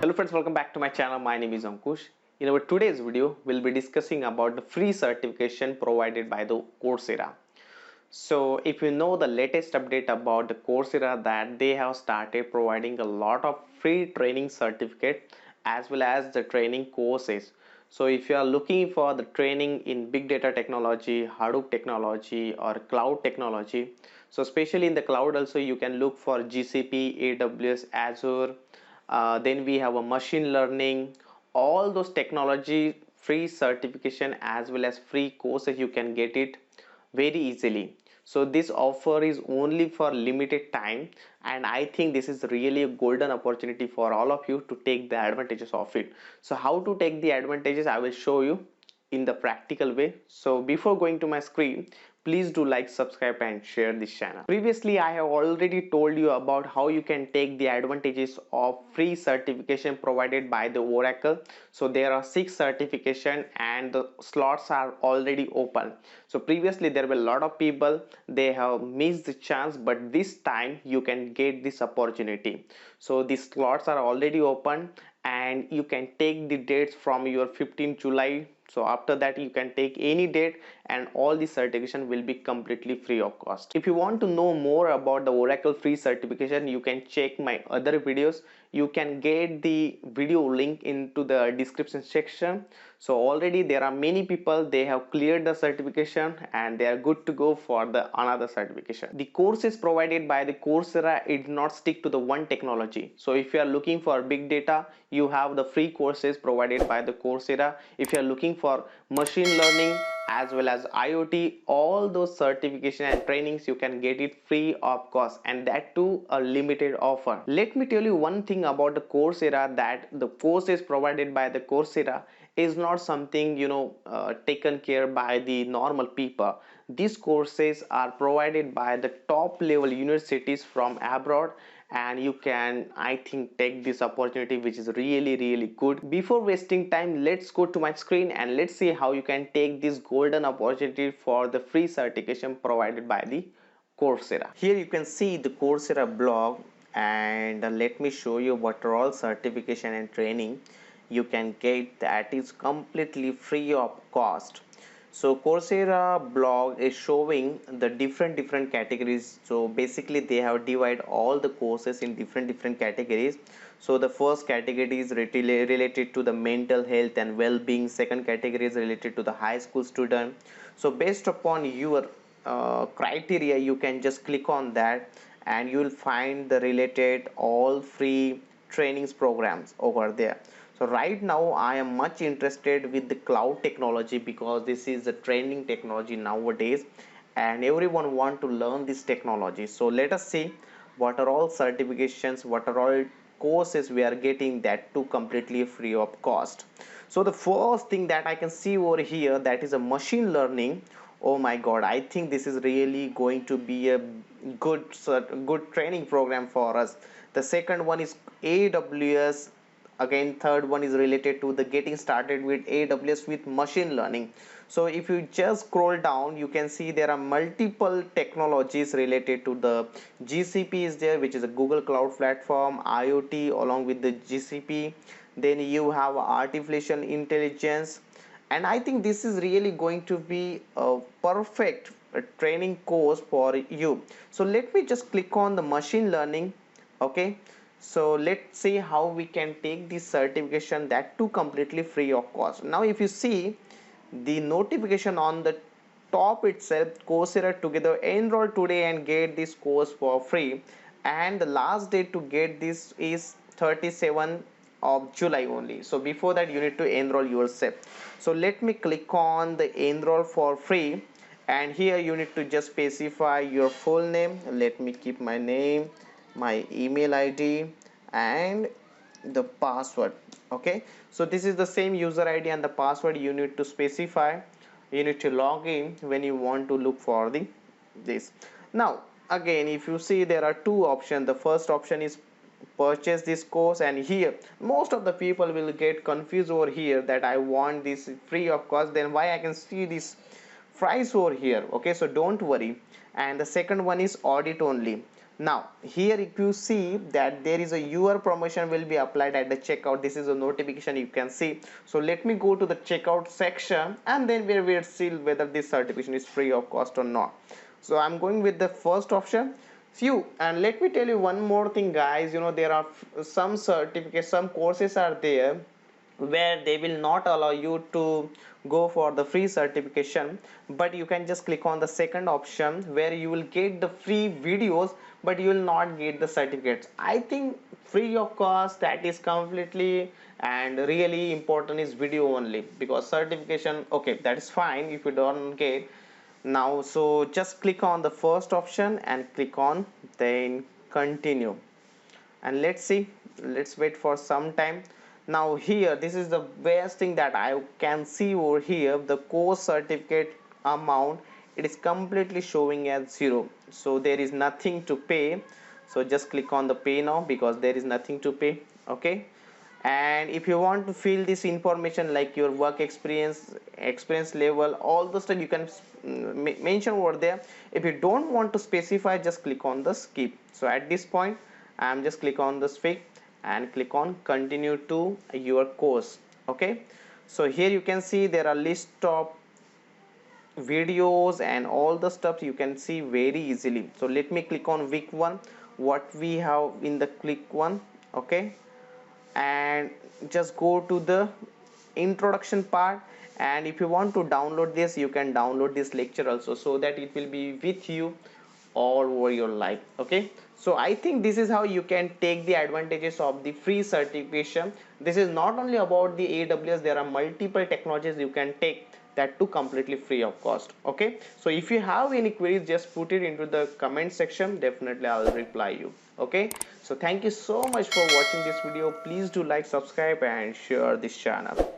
Hello friends, welcome back to my channel. My name is Ankush. In our today's video, we'll be discussing about the free certification provided by the Coursera. So if you know the latest update about the Coursera, that they have started providing a lot of free training certificate as well as the training courses. So if you are looking for the training in big data technology, Hadoop technology or cloud technology, so especially in the cloud also you can look for GCP, AWS, Azure. Then we have a machine learning, all those technology free certification as well as free courses you can get it very easily. So this offer is only for limited time, and I think this is really a golden opportunity for all of you to take the advantages of it. So how to take the advantages, I will show you in the practical way. So before going to my screen, please do like, subscribe and share this channel. Previously I have already told you about how you can take the advantages of free certification provided by the Oracle. So there are 6 certification and the slots are already open. So previously there were a lot of people, they have missed the chance, but this time you can get this opportunity. So these slots are already open and you can take the dates from your 15 July. So after that you can take any date and all the certification will be completely free of cost. If you want to know more about the Oracle free certification, you can check my other videos. You can get the video link into the description section. So already there are many people, they have cleared the certification and they are good to go for the another certification. The courses provided by the Coursera, it did not stick to the one technology. So if you are looking for big data, you have the free courses provided by the Coursera. If you are looking for machine learning as well as IoT, all those certification and trainings you can get it free of cost, and that too a limited offer. Let me tell you one thing about the Coursera, that the courses provided by the Coursera is not something taken care by the normal people. These courses are provided by the top level universities from abroad, and you can, I think, take this opportunity, which is really good. Before wasting time, let's go to my screen and let's see how you can take this golden opportunity for the free certification provided by the Coursera. Here you can see the Coursera blog, and let me show you what are all certification and training you can get that is completely free of cost. So Coursera blog is showing the different categories. So basically they have divided all the courses in different categories. So the first category is related to the mental health and well-being. Second category is related to the high school student. So based upon your criteria, you can just click on that and you will find the related all free trainings programs over there. So right now I am much interested with the cloud technology because this is a trending technology nowadays and everyone want to learn this technology. So let us see what are all certifications, what are all courses we are getting, that too completely free of cost. So the first thing that I can see over here, that is a machine learning. Oh my god, I think this is really going to be a good training program for us. The second one is AWS. Again, third one is related to the getting started with AWS with machine learning. So if you just scroll down, you can see there are multiple technologies related to the GCP is there, which is a Google Cloud Platform, IoT along with the GCP. Then you have artificial intelligence, and I think this is really going to be a perfect training course for you. So let me just click on the machine learning. Okay, so let's see how we can take this certification, that too completely free of cost. Now if you see the notification on the top itself, Coursera together, enroll today and get this course for free, and the last date to get this is 37 of July only. So before that you need to enroll yourself. So let me click on the enroll for free, and here you need to just specify your full name. Let me keep my name, my email ID and the password. Okay, so this is the same user ID and the password you need to specify. You need to log in when you want to look for this. Now again, if you see, there are two options. The first option is purchase this course, and here most of the people will get confused over here that I want this free of cost, then why I can see this price over here. Okay, so don't worry. And the second one is audit only. Now here if you see that there is a your promotion will be applied at the checkout, this is a notification you can see. So let me go to the checkout section, and then we will see whether this certification is free of cost or not. So I'm going with the first option, few. And let me tell you one more thing guys, you know, there are some certificates, some courses are there where they will not allow you to go for the free certification, but you can just click on the second option where you will get the free videos but you will not get the certificates. I think free of cost, that is completely and really important is video only, because certification, okay, that is fine if you don't get now. So just click on the first option and click on then continue, and let's see, let's wait for some time. Now here this is the best thing that I can see over here, the course certificate amount, it is completely showing as 0, so there is nothing to pay. So just click on the pay now because there is nothing to pay. Okay, and if you want to fill this information like your work experience level, all the stuff you can mention over there. If you don't want to specify, just click on the skip. So at this point I am just click on the skip and click on continue to your course. Okay, so here you can see there are list of videos and all the stuff you can see very easily. So let me click on week 1 what we have in the click 1. Okay, and just go to the introduction part, and if you want to download this, you can download this lecture also, so that it will be with you all over your life. Okay, so I think this is how you can take the advantages of the free certification. This is not only about the AWS, there are multiple technologies you can take, that too completely free of cost. Okay, so if you have any queries, just put it into the comment section, definitely I'll reply you. Okay, so thank you so much for watching this video. Please do like, subscribe and share this channel.